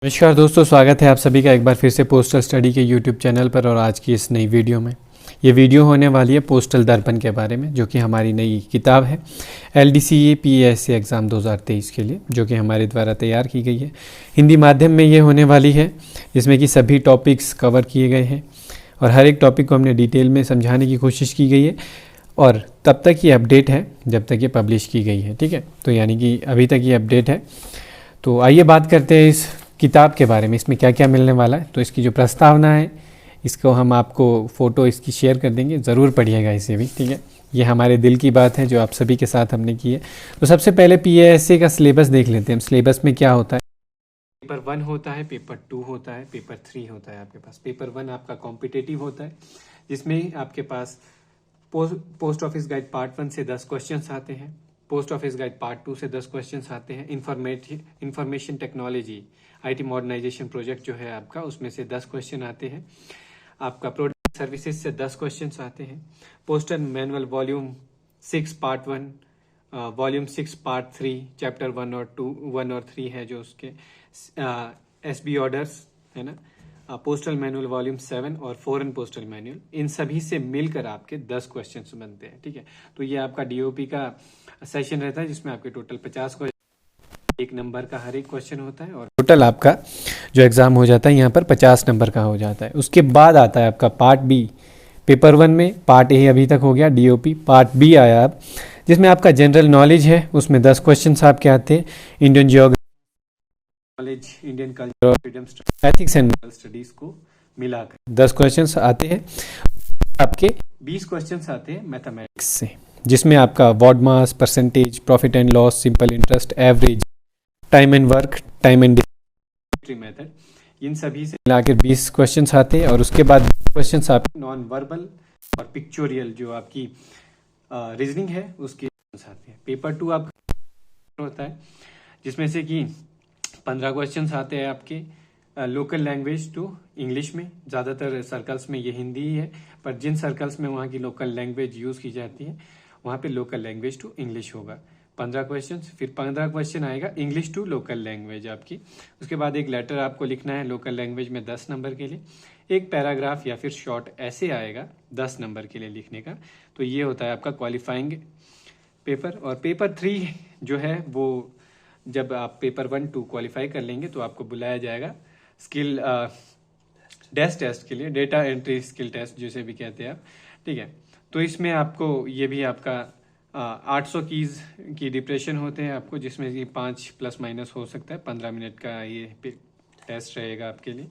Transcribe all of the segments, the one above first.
नमस्कार दोस्तों, स्वागत है आप सभी का एक बार फिर से पोस्टल स्टडी के यूट्यूब चैनल पर। और आज की इस नई वीडियो में ये वीडियो होने वाली है पोस्टल दर्पण के बारे में, जो कि हमारी नई किताब है LDCA PASC एग्ज़ाम 2023 के लिए, जो कि हमारे द्वारा तैयार की गई है। हिंदी माध्यम में ये होने वाली है, जिसमें कि सभी टॉपिक्स कवर किए गए हैं और हर एक टॉपिक को हमने डिटेल में समझाने की कोशिश की गई है। और तब तक ये अपडेट है जब तक ये पब्लिश की गई है, ठीक है। तो यानी कि अभी तक ये अपडेट है। तो आइए बात करते हैं इस किताब के बारे में, इसमें क्या क्या मिलने वाला है। तो इसकी जो प्रस्तावना है, इसको हम आपको फ़ोटो इसकी शेयर कर देंगे, ज़रूर पढ़िएगा इसे भी, ठीक है। ये हमारे दिल की बात है जो आप सभी के साथ हमने की है। तो सबसे पहले PASC का सिलेबस देख लेते हैं। सिलेबस में क्या होता है। पेपर 1 होता है, पेपर 2 होता है, पेपर 3 होता है आपके पास। पेपर 1 आपका कॉम्पिटिटिव होता है, जिसमें आपके पास पोस्ट ऑफिस गाइड पार्ट 1 से 10 क्वेश्चन आते हैं। पोस्ट ऑफिस गाइड पार्ट 2 से 10 क्वेश्चन आते हैं। Information technology IT modernisation project जो है आपका, उसमें से 10 क्वेश्चन आते हैं। आपका प्रोडक्ट सर्विसेज से 10 क्वेश्चन आते हैं। Postal manual volume 6 part 1, volume 6 part 3, chapter 1 और 3 है जो उसके SB ऑर्डर्स है ना। पोस्टल मैनुअल वॉल्यूम 7 और फॉरेन पोस्टल मैनुअल, इन सभी से मिलकर आपके 10 क्वेश्चन बनते हैं, ठीक है। तो ये आपका DOP का सेशन रहता है, जिसमें आपके टोटल 50 क्वेश्चन, 1 नंबर का हर एक क्वेश्चन होता है। और टोटल आपका जो एग्ज़ाम हो जाता है यहाँ पर 50 नंबर का हो जाता है। उसके बाद आता है आपका पार्ट B। पेपर 1 में पार्ट A अभी तक हो गया DOP। पार्ट B आया अब, जिसमें आपका जनरल नॉलेज है। उसमें 10 क्वेश्चन आपके आते हैं। Indian geography knowledge, Indian culture, freedom, ethics and studies को मिलाकर 10 क्वेश्चन आते हैं। आपके 20 क्वेश्चन आते हैं मैथमेटिक्स से, जिसमें आपका वॉर्ड मास, percentage, profit and loss, simple interest, average, time and work, time and method, इन सभी से मिलाकर 20 क्वेश्चंस आते हैं। और उसके बाद क्वेश्चंस आप नॉन वर्बल और पिक्चोरियल, जो आपकी रीजनिंग है, उसके आते हैं। पेपर 2 आपका होता है, जिसमें से कि 15 क्वेश्चंस आते हैं आपके लोकल लैंग्वेज टू इंग्लिश में। ज़्यादातर सर्कल्स में ये हिंदी ही है, पर जिन सर्कल्स में वहाँ की लोकल लैंग्वेज यूज़ की जाती है, वहाँ पे लोकल लैंग्वेज टू इंग्लिश होगा। 15 क्वेश्चन, फिर 15 क्वेश्चन आएगा इंग्लिश टू लोकल लैंग्वेज आपकी। उसके बाद एक लेटर आपको लिखना है लोकल लैंग्वेज में 10 नंबर के लिए। एक पैराग्राफ या फिर शॉर्ट ऐसे आएगा 10 नंबर के लिए लिखने का। तो ये होता है आपका क्वालिफाइंग पेपर। और पेपर 3 जो है, वो जब आप पेपर 1, 2 क्वालिफाई कर लेंगे तो आपको बुलाया जाएगा स्किल डेस्क टेस्ट के लिए, डेटा एंट्री स्किल टेस्ट जिसे भी कहते हैं आप, ठीक है। तो इसमें आपको ये भी आपका 800 कीज की डिप्रेशन होते हैं आपको, जिसमें कि 5 प्लस माइनस हो सकता है। 15 मिनट का ये टेस्ट रहेगा आपके लिए,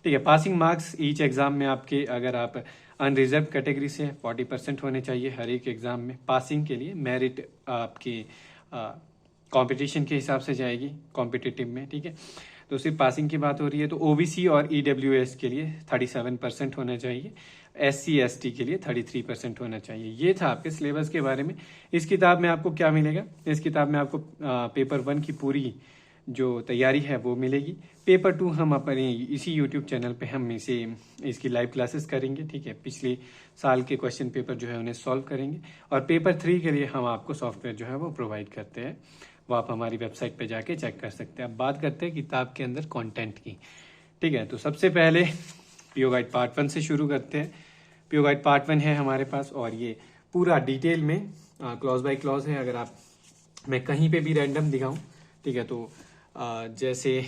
ठीक है। पासिंग मार्क्स ईच एग्जाम में आपके, अगर आप अनरिजर्व कैटेगरी से 40% होने चाहिए हर एक एग्जाम में पासिंग के लिए। मेरिट आपकी कंपटीशन के हिसाब से जाएगी कॉम्पिटिटिव में, ठीक है। तो सिर्फ पासिंग की बात हो रही है। तो OBC और EWS के लिए 37% होना चाहिए। SC ST के लिए 33% होना चाहिए। ये था आपके सिलेबस के बारे में। इस किताब में आपको क्या मिलेगा, इस किताब में आपको पेपर 1 की पूरी जो तैयारी है वो मिलेगी। पेपर 2 हम अपने इसी यूट्यूब चैनल पे हम इसकी लाइव क्लासेस करेंगे, ठीक है। पिछले साल के क्वेश्चन पेपर जो है उन्हें सॉल्व करेंगे। और पेपर 3 के लिए हम आपको सॉफ्टवेयर जो है वो प्रोवाइड करते हैं, वो आप हमारी वेबसाइट पे जाके चेक कर सकते हैं। अब बात करते हैं किताब के अंदर कंटेंट की, ठीक है। तो सबसे पहले PO गाइड पार्ट 1 से शुरू करते हैं। PO गाइड पार्ट 1 है हमारे पास, और ये पूरा डिटेल में क्लॉज बाय क्लॉज है। अगर आप, मैं कहीं पे भी रैंडम दिखाऊं, ठीक है, तो जैसे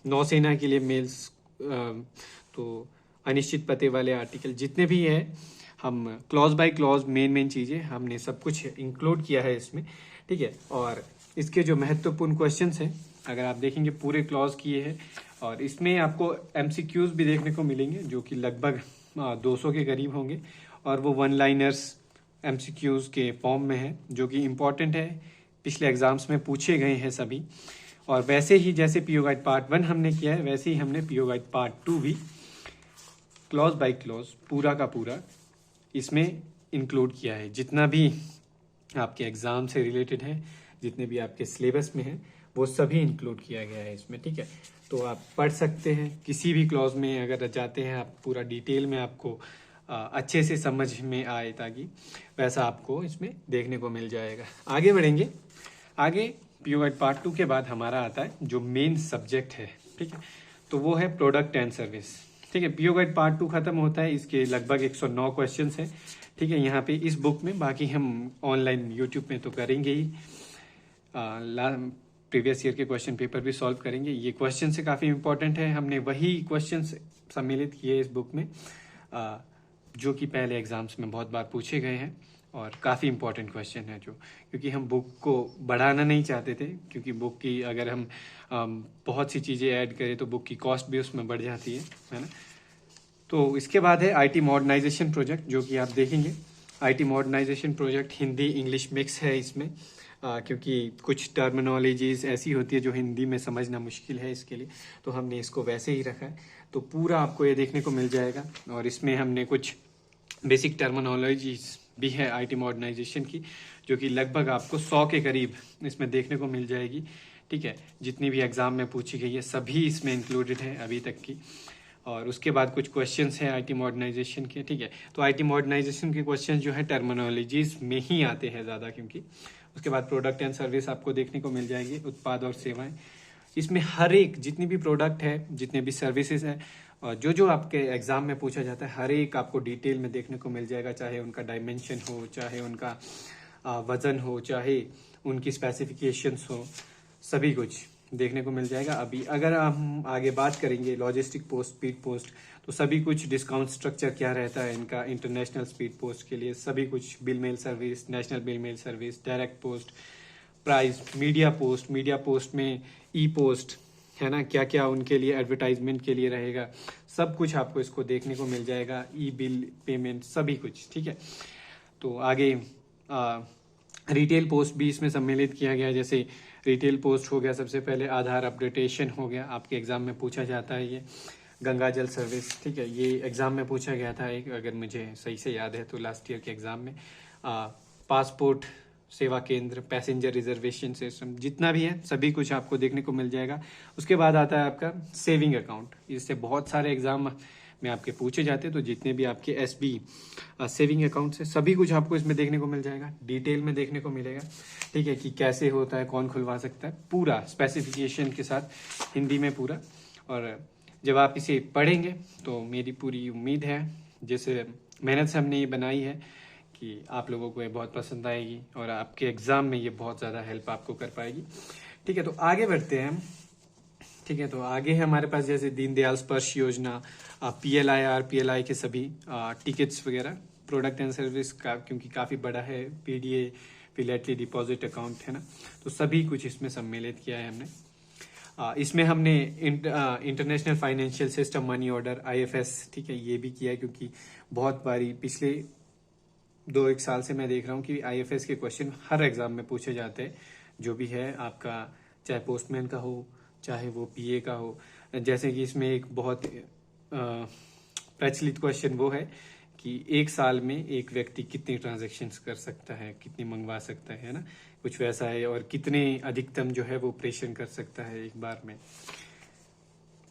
नौसेना के लिए मेल्स, तो अनिश्चित पते वाले आर्टिकल जितने भी हैं, हम क्लॉज बाय क्लॉज मेन चीज़ें हमने सब कुछ इंक्लूड किया है इसमें, ठीक है। और इसके जो महत्वपूर्ण क्वेश्चंस हैं, अगर आप देखेंगे पूरे क्लॉज किए हैं। और इसमें आपको MCQs भी देखने को मिलेंगे, जो कि लगभग 200 के करीब होंगे। और वो 1 लाइनर्स MCQs के फॉर्म में है, जो कि इम्पॉर्टेंट है, पिछले एग्जाम्स में पूछे गए हैं सभी। और वैसे ही जैसे PO गाइड पार्ट 1 हमने किया है, वैसे ही हमने PO गाइड पार्ट 2 भी क्लॉज बाय क्लॉज पूरा का पूरा इसमें इंक्लूड किया है। जितना भी आपके एग्जाम से रिलेटेड है, जितने भी आपके सिलेबस में है, वो सभी इंक्लूड किया गया है इसमें, ठीक है। तो आप पढ़ सकते हैं किसी भी क्लॉज में अगर जाते हैं आप, पूरा डिटेल में आपको अच्छे से समझ में आए, ताकि वैसा आपको इसमें देखने को मिल जाएगा। आगे बढ़ेंगे। आगे PO गाइड पार्ट 2 के बाद हमारा आता है जो मेन सब्जेक्ट है, ठीक है। तो वो है प्रोडक्ट एंड सर्विस। ठीक है, पीओ गाइड पार्ट 2 खत्म होता है, इसके लगभग 109 क्वेश्चन है। ठीक है, यहाँ पे इस बुक में, बाकी हम ऑनलाइन यूट्यूब में तो करेंगे ही, प्रीवियस ईयर के क्वेश्चन पेपर भी सॉल्व करेंगे। ये क्वेश्चन से काफ़ी इंपॉर्टेंट है, हमने वही क्वेश्चन सम्मिलित किए इस बुक में जो कि पहले एग्जाम्स में बहुत बार पूछे गए हैं और काफ़ी इंपॉर्टेंट क्वेश्चन है जो, क्योंकि हम बुक को बढ़ाना नहीं चाहते थे, क्योंकि बुक की अगर हम बहुत सी चीज़ें ऐड करें तो बुक की कॉस्ट भी उसमें बढ़ जाती है ना। तो इसके बाद है आईटी मॉडर्नाइजेशन प्रोजेक्ट, जो कि आप देखेंगे। IT modernisation project Hindi English mix है इसमें, क्योंकि कुछ टर्मिनोलॉजीज ऐसी होती है जो हिंदी में समझना मुश्किल है, इसके लिए तो हमने इसको वैसे ही रखा है। तो पूरा आपको ये देखने को मिल जाएगा, और इसमें हमने कुछ बेसिक टर्मिनोलॉजीज भी है आईटी मॉडर्नाइजेशन की, जो कि लगभग आपको 100 के करीब इसमें देखने को मिल जाएगी। ठीक है, जितनी भी एग्जाम में पूछी गई है सभी इसमें इंक्लूडेड है अभी तक की। और उसके बाद कुछ क्वेश्चंस हैं आईटी मॉडर्नाइजेशन के। ठीक है, तो आईटी मॉडर्नाइजेशन के क्वेश्चंस जो है टर्मिनोलॉजीज में ही आते हैं ज़्यादा, क्योंकि उसके बाद प्रोडक्ट एंड सर्विस आपको देखने को मिल जाएगी, उत्पाद और सेवाएं। इसमें हर एक जितनी भी प्रोडक्ट है, जितने भी सर्विसेज है, और जो आपके एग्जाम में पूछा जाता है, हर एक आपको डिटेल में देखने को मिल जाएगा, चाहे उनका डायमेंशन हो, चाहे उनका वजन हो, चाहे उनकी स्पेसिफिकेशंस हो, सभी कुछ देखने को मिल जाएगा। अभी अगर हम आगे बात करेंगे लॉजिस्टिक पोस्ट, स्पीड पोस्ट, तो सभी कुछ डिस्काउंट स्ट्रक्चर क्या रहता है इनका इंटरनेशनल स्पीड पोस्ट के लिए, सभी कुछ, bill mail service, national bill mail service, direct post, price, media post में ई पोस्ट है ना, क्या क्या उनके लिए एडवर्टाइजमेंट के लिए रहेगा, सब कुछ आपको इसको देखने को मिल जाएगा, ई बिल पेमेंट सभी कुछ। ठीक है, तो आगे रिटेल पोस्ट भी इसमें सम्मिलित किया गया है। जैसे रिटेल पोस्ट हो गया, सबसे पहले आधार अपडेटेशन हो गया, आपके एग्जाम में पूछा जाता है ये। गंगा जल सर्विस, ठीक है, ये एग्जाम में पूछा गया था एक, अगर मुझे सही से याद है तो लास्ट ईयर के एग्जाम में। पासपोर्ट सेवा केंद्र, पैसेंजर रिजर्वेशन सिस्टम, जितना भी है सभी कुछ आपको देखने को मिल जाएगा। उसके बाद आता है आपका सेविंग अकाउंट, इससे बहुत सारे एग्जाम में आपके पूछे जाते हैं, तो जितने भी आपके एसबी सेविंग अकाउंट है सभी कुछ आपको इसमें देखने को मिल जाएगा, डिटेल में देखने को मिलेगा। ठीक है, कि कैसे होता है, कौन खुलवा सकता है, पूरा स्पेसिफिकेशन के साथ हिंदी में पूरा। और जब आप इसे पढ़ेंगे तो मेरी पूरी उम्मीद है, जैसे मेहनत से हमने ये बनाई है, कि आप लोगों को ये बहुत पसंद आएगी और आपके एग्जाम में ये बहुत ज़्यादा हेल्प आपको कर पाएगी। ठीक है, तो आगे बढ़ते हैं हम। ठीक है, तो आगे है हमारे पास जैसे दीनदयाल स्पर्श योजना, PLI, RPLI के सभी टिकट्स वगैरह, प्रोडक्ट एंड सर्विस का, क्योंकि काफ़ी बड़ा है, PDA फिलेटली डिपॉजिट अकाउंट है ना, तो सभी कुछ इसमें सम्मिलित किया है हमने। इसमें हमने international financial system money order IFS, ठीक है, ये भी किया है, क्योंकि बहुत बारी पिछले 2-1 साल से मैं देख रहा हूँ कि IFS के क्वेश्चन हर एग्जाम में पूछे जाते हैं, जो भी है आपका, चाहे पोस्टमैन का हो, चाहे वो PA का हो। जैसे कि इसमें एक बहुत प्रचलित क्वेश्चन वो है कि एक साल में एक व्यक्ति कितनी ट्रांजैक्शंस कर सकता है, कितनी मंगवा सकता है ना, कुछ वैसा है, और कितने अधिकतम जो है वो प्रेषण कर सकता है एक बार में।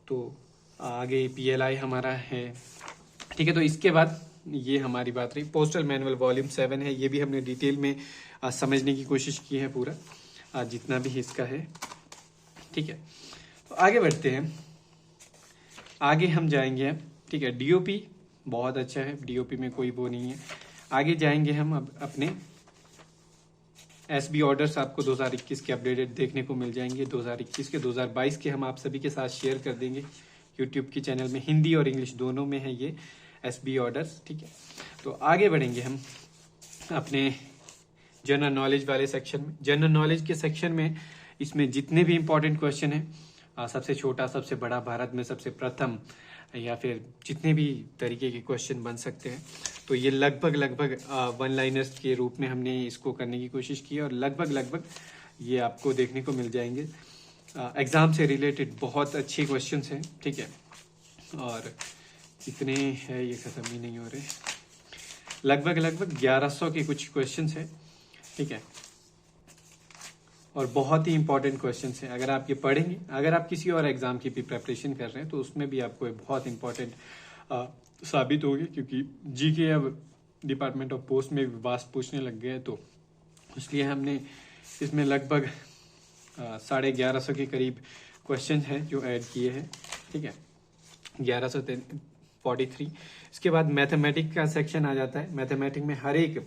तो आगे PLI हमारा है। ठीक है, तो इसके बाद ये हमारी बात रही पोस्टल मैनुअल वॉल्यूम 7 है, ये भी हमने डिटेल में समझने की कोशिश की है पूरा, जितना भी इसका है। ठीक है, तो आगे बढ़ते हैं, आगे हम जाएंगे अब। ठीक है, DOP बहुत अच्छा है, DOP में कोई वो नहीं है। आगे जाएंगे हम अब अपने SB ऑर्डर्स, आपको 2021 के अपडेटेड देखने को मिल जाएंगे, 2021 के, 2022 के हम आप सभी के साथ शेयर कर देंगे यूट्यूब के चैनल में, हिंदी और इंग्लिश दोनों में है ये SB ऑर्डर्स। ठीक है, तो आगे बढ़ेंगे हम अपने जनरल नॉलेज वाले सेक्शन में। जनरल नॉलेज के सेक्शन में इसमें जितने भी इंपॉर्टेंट क्वेश्चन है, सबसे छोटा, सबसे बड़ा, भारत में सबसे प्रथम, या फिर जितने भी तरीके के क्वेश्चन बन सकते हैं, तो ये लगभग 1 लाइनर्स के रूप में हमने इसको करने की कोशिश की, और लगभग ये आपको देखने को मिल जाएंगे। एग्जाम से रिलेटेड बहुत अच्छे क्वेश्चंस हैं। ठीक है, और कितने हैं ये खत्म ही नहीं हो रहे, लगभग 1100 के कुछ क्वेश्चंस हैं। ठीक है, और बहुत ही इंपॉर्टेंट क्वेश्चंस हैं, अगर आप ये पढ़ेंगे, अगर आप किसी और एग्जाम की भी प्रेपरेशन कर रहे हैं तो उसमें भी आपको ये बहुत इंपॉर्टेंट साबित होगी, क्योंकि GK अब डिपार्टमेंट ऑफ पोस्ट में वास्ट पूछने लग गए, तो इसलिए हमने इसमें लगभग 1150 के करीब क्वेश्चन है जो ऐड किए हैं। ठीक है, 1143। इसके बाद मैथमेटिक का सेक्शन आ जाता है। मैथमेटिक में हर एक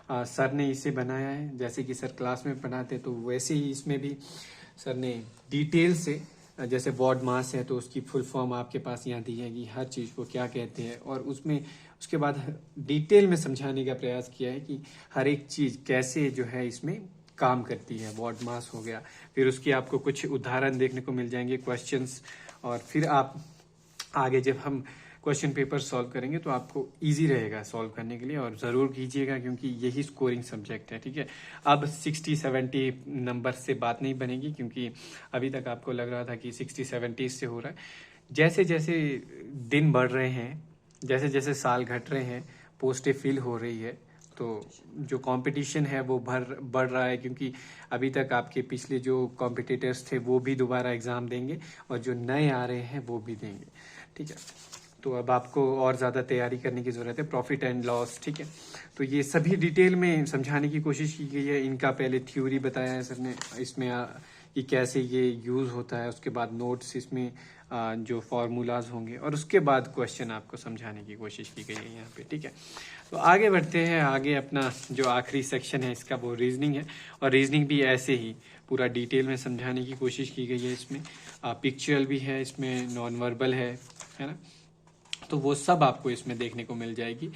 सर ने इसे बनाया है, जैसे कि सर क्लास में पढ़ाते तो वैसे ही इसमें भी सर ने डिटेल से, जैसे वॉर्ड मास है तो उसकी फुल फॉर्म आपके पास यहाँ दी है कि हर चीज़ को क्या कहते हैं, और उसमें उसके बाद डिटेल में समझाने का प्रयास किया है कि हर एक चीज़ कैसे जो है इसमें काम करती है। वॉर्ड मास हो गया, फिर उसकी आपको कुछ उदाहरण देखने को मिल जाएंगे, क्वेश्चंस, और फिर आप आगे जब हम क्वेश्चन पेपर सॉल्व करेंगे तो आपको इजी रहेगा सॉल्व करने के लिए, और ज़रूर कीजिएगा क्योंकि यही स्कोरिंग सब्जेक्ट है। ठीक है, अब 60-70 नंबर से बात नहीं बनेगी, क्योंकि अभी तक आपको लग रहा था कि 60-70 से हो रहा है। जैसे जैसे दिन बढ़ रहे हैं, जैसे जैसे साल घट रहे हैं, पोस्टें फिल हो रही है, तो जो कंपटीशन है वो बढ़ रहा है, क्योंकि अभी तक आपके पिछले जो कॉम्पिटिटर्स थे वो भी दोबारा एग्ज़ाम देंगे, और जो नए आ रहे हैं वो भी देंगे। ठीक है, तो अब आपको और ज़्यादा तैयारी करने की ज़रूरत है। प्रॉफिट एंड लॉस, ठीक है, तो ये सभी डिटेल में समझाने की कोशिश की गई है। इनका पहले थ्योरी बताया है सर ने इसमें कि कैसे ये यूज़ होता है, उसके बाद नोट्स इसमें जो फार्मूलाज होंगे, और उसके बाद क्वेश्चन आपको समझाने की कोशिश की गई है यहाँ पे। ठीक है, तो आगे बढ़ते हैं। आगे अपना जो आखिरी सेक्शन है इसका वो रीजनिंग है, और रीजनिंग भी ऐसे ही पूरा डिटेल में समझाने की कोशिश की गई है। इसमें पिक्चुअल भी है, इसमें नॉन वर्बल है ना, तो वो सब आपको इसमें देखने को मिल जाएगी,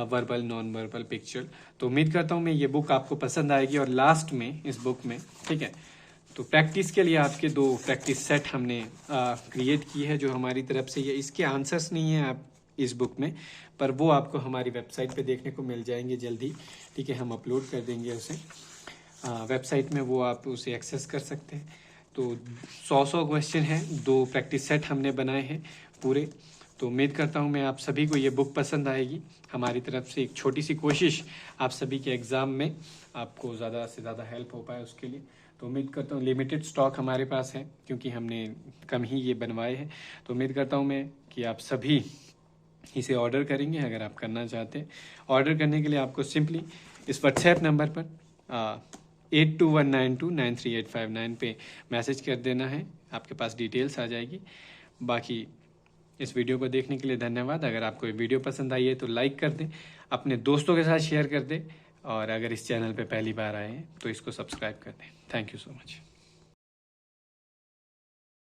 वर्बल, नॉन वर्बल, पिक्चुअल। तो उम्मीद करता हूँ मैं ये बुक आपको पसंद आएगी। और लास्ट में इस बुक में, ठीक है, तो प्रैक्टिस के लिए आपके 2 प्रैक्टिस सेट हमने क्रिएट की है जो हमारी तरफ से। ये इसके आंसर्स नहीं है आप इस बुक में, पर वो आपको हमारी वेबसाइट पे देखने को मिल जाएंगे जल्दी। ठीक है, हम अपलोड कर देंगे उसे वेबसाइट में, वो आप उसे एक्सेस कर सकते हैं। तो 100 क्वेश्चन हैं, 2 प्रैक्टिस सेट हमने बनाए हैं पूरे। तो उम्मीद करता हूँ मैं आप सभी को ये बुक पसंद आएगी। हमारी तरफ से एक छोटी सी कोशिश आप सभी के एग्ज़ाम में आपको ज़्यादा से ज़्यादा हेल्प हो पाए उसके लिए। तो उम्मीद करता हूँ, लिमिटेड स्टॉक हमारे पास है क्योंकि हमने कम ही ये बनवाए हैं। तो उम्मीद करता हूँ मैं कि आप सभी इसे ऑर्डर करेंगे अगर आप करना चाहते हैं। ऑर्डर करने के लिए आपको सिंपली इस व्हाट्सएप नंबर पर 8219293859 पे मैसेज कर देना है, आपके पास डिटेल्स आ जाएगी। बाकी इस वीडियो को देखने के लिए धन्यवाद। अगर आपको ये वीडियो पसंद आई है तो लाइक कर दें, अपने दोस्तों के साथ शेयर कर दें, और अगर इस चैनल पे पहली बार आए हैं तो इसको सब्सक्राइब कर दें। Thank you so much.